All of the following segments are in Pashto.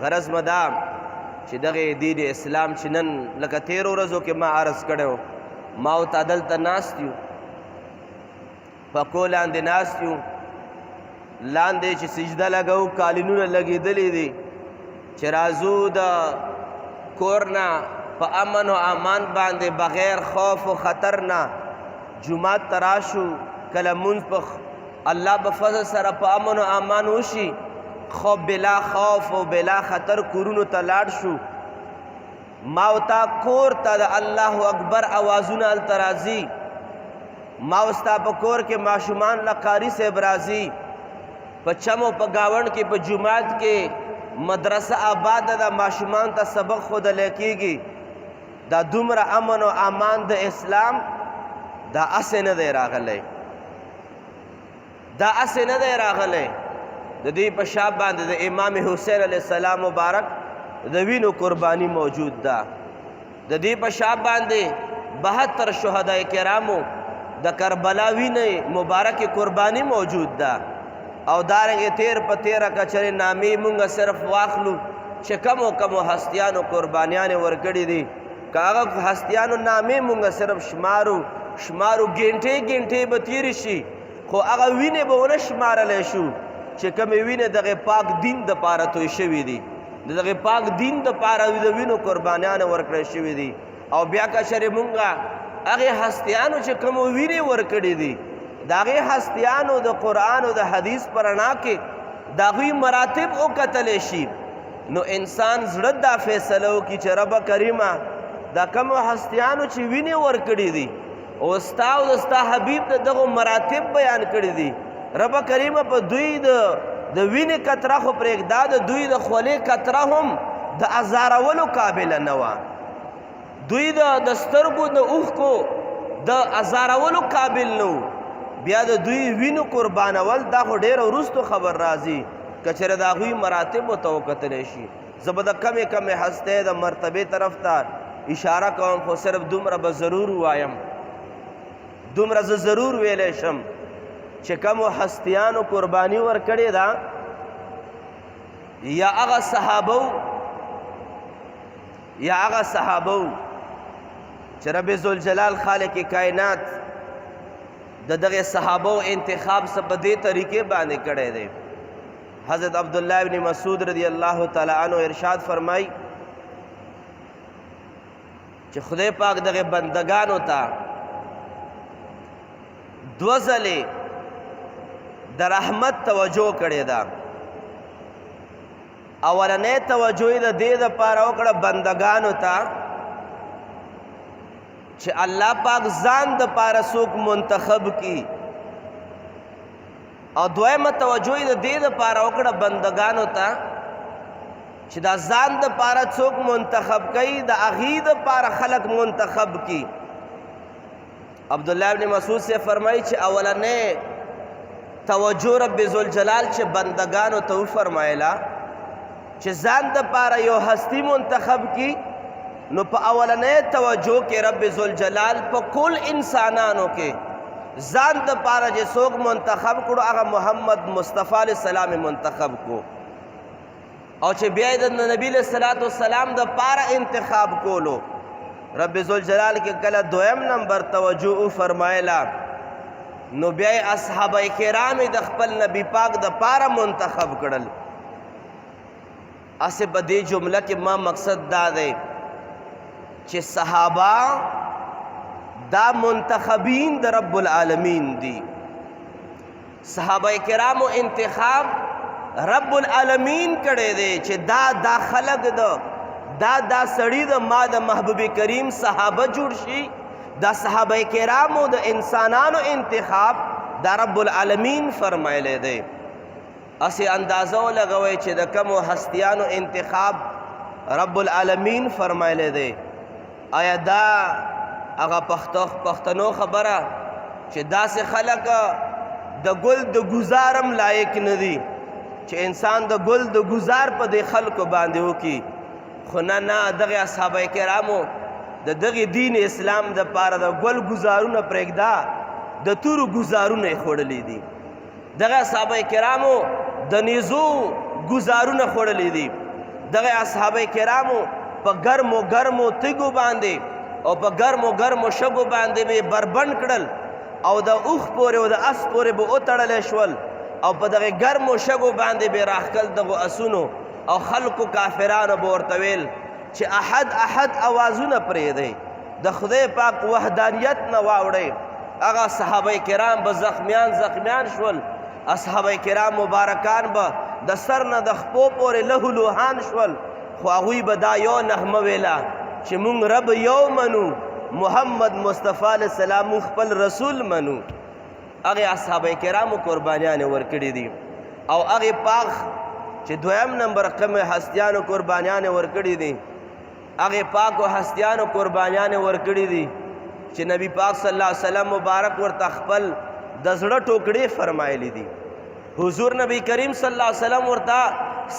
غرض مدا چې دغه دین اسلام چې نن لکه تیرو ورځو کې ما عرض کړو ما او دلته ناست یو پکو لاندې ناست یو لاندې چې سجده لګو کالینونه لګېدلې دي چې راځو د کور نه په امن و امان باندې بغیر خوف و خطر نه جمعات ته راشو کله مونځ په الله په فضل سره په امن و امان وشي خو بلا خوف و بلا خطر کورونو ته لاړ شو ما او تا کور ته د الله اکبر اوازونه هلته راځي ما او ستا په کور کې ماشومان له قاري صاحب راځي په چمو په ګاونډ کې په جومات کې مدرسه آباد ده ماشومان ته سبق ښودلی کېږي دا دومره امن و امان د اسلام دا اسې نه دی راغلی دا اسې نه دی راغلی د دې په شا باندې د امام حسین علیه السلام مبارک د وینو قربانی موجود ده د دې په شا باندې 72 شهدای کرامو د کربلا وینې مبارک قربانی موجود ده او دارنګې تیر په تیره کچرې نامې مونږ صرف واخلو چې کمو کمو هستیانو قربانیانې ورکړي دي که هغه هستیانو نامې مونږ صرف شمارو ګنټې ګنټې به تیرې شي خو هغه وینې به ونه شمارلی شو چې کومې وینې دغه پاک دین دپاره توی شوي دي د دغه پاک دین دپاره د وینو قربانیانې ورکړی شوي دي او بیا کچرې مونږ هغې هستیانو چې کومو وینې ورکړي دي د هغې هستیانو د قرآن او د حدیث په رڼا کې د هغوی مراتب وکتلی شي نو انسان زړه دا فیصله وکړي چې رب کریمه دا کومو هستیانو چې وینې ورکړي دي او ستا او د ستا حبیب د دغو مراتب بیان کړي دي رب کریمه په دوی د وینې قطره خو پرېږده د دوی د خولې قطره هم د ازارولو قابله نه وه دوی د سترګو د اوښکو د ازارولو قابل نه وو بیا د دوی وینو قربانول دا خو ډېر وروستو خبر راځي که چېرې د هغوی مراتبو ته وکتلی شي زه به د کمې کمې هستۍ د مرتبې طرف ته اشاره کوم خو صرف دومره به ضرور وایم دومره زه ضرور ویلی شم چې کومو هستیانو قرباني ورکړې ده یا هغه صحابه چې رب ذوالجلال خالق کائنات د دغه صحابو انتخاب څه په دې طریقې باندې کړی دی حضرت عبدالله ابن مسعود رضی الله تعالی عنہ ارشاد فرمای چې خدای پاک دغه بندگانو ته دو ځلې د رحمت توجه کړې ده اولنۍ توجه یې د دې دپاره وکړه بندگانو ته چې الله پاک ځان د پاره څوک منتخب کی او دویمه توجه یې د دې دپاره وکړه بندگانو ته چې دا ځان د پاره څوک منتخب کوي د هغې دپاره خلق منتخب کی عبدالله ابن مسعود سے فرمایي چې اولنۍ توجه رب ذوالجلال چې بندگانو ته وفرمایله چې ځان د پاره یو هستی منتخب کی نو په اولنۍ توجه کې رب ذوالجلال په کل انسانانو کې ځان د پاره چې څوک منتخب کړو هغه محمد مصطفی علیه السلام منتخب کو او چې بیا یې د نبي علیه الصلاة والسلام د پاره انتخاب کولو رب ذوالجلال کې کله دویم نمبر توجه فرمایله نو بیا یې اصحابه کرام د خپل نبی پاک د پاره منتخب کړل اسې په دې جمله کې ما مقصد دا دی چې صحابه دا منتخبین د رب العالمین دي صحابه کرامو انتخاب رب العالمین کړی دی چې دا خلق دا سړی د ما د محبوب کریم صحابه جوړ شي دا صحابه کرامو د انسانانو انتخاب دا رب العالمین فرمایلی دی اسې اندازه ولګوئ چې د کمو هستیانو انتخاب رب العالمین فرمایلی دی آیا دا هغه پښتنو خبره چې داسې خلک د ګل د ګزارم لایق نه دي چې انسان د ګل د ګزار په دې خلکو باندې وکړي خو نه دغه اصحابه کرامو د دغه دین اسلام دپاره د ګل ګزارونه پرېږده د تورو ګزارونه یې خوړلي دي دغه اصحابه کرامو د نیزو ګزارونه خوړلي دي دغه اصحاب کرامو په ګرمو ګرمو تیږو باندې او په ګرمو ګرمو شګو باندې به بربند کړل او د اوښ پورې او د اس پورې به وتړلی شول او په دغه ګرمو شګو باندې به راښکل دغو اسونو او خلکو کافرانو به ورته ویل چې احد احد اوازونه پرېږدئ د خدای پاک وحدانیت نه واوړئ هغه صحابه کرام به زخمیان شول اصحابه کرام مبارکان به د سر نه د خپو پورې لهو لوهان شول خو هغوی به دا یو نغمه ویله چې مونږ رب یو منو محمد مصطفی علیه السلام مونږ خپل رسول منو هغې اصحابه کرامو قربانیانې ورکړي دي او هغې پاک چې دویم نمبر قمې هستیانو قربانیانې ورکړي دي هغې پاکو هستیانو قربانیانې ورکړي دي چې نبی پاک صلی الله علیه وسلم مبارک ورته خپل د زړه ټوکړې فرمایلی دي حضور نبی کریم صلی الله علیه وسلم ورته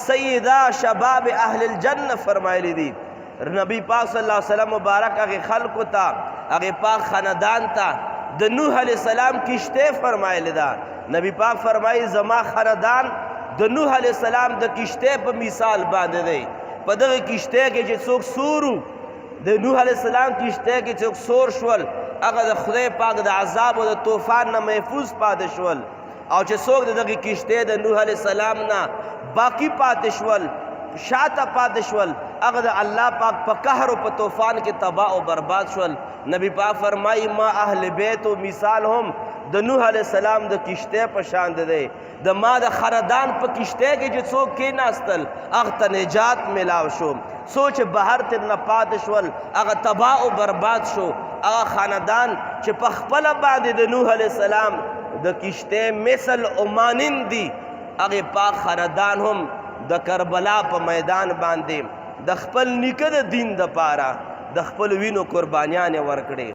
سیدا شباب اهل الجنه فرمایلی دي نبی پاک صلی الله علیه وسلم مبارک هغې خلکو ته هغې پاک خاندان ته د نوح علیه السلام کشتۍ فرمایلی ده نبی پاک فرمایي زما خاندان د نوح علیه السلام د کشتۍ په مثال باندې دی په دغه کشتۍ کې چې څوک سورو د نوح علیه السلام کشتۍ کې څوک سور شول هغه د خدای پاک د عذاب او د طوفان نه محفوظ پاتې شول او چې څوک د دغې کشتۍ د نوح علیه السلام نه باقی پاتې شول شاته پاتې شول هغه د الله پاک په قهر او په طوفان کې تباه او برباد شول نبی پاک فرمایي ما اهل بیت و مثال هم د نوح علیه السلام د کشتۍ په شان دی د ما د خاندان په کشتۍ کې چې څوک کېناستل هغه ته نجات میلاو شو څو چې بهر ترنه پاتې شول هغه تباه او برباد شو هغه خاندان چې په خپله باندې د نوح علیه السلام د کشتۍ مثل او مانند دي هغې پاک خاندان هم د کربلا په میدان باندې د خپل نیکه د دین دپاره د خپل وینو قربانیانې ورکړې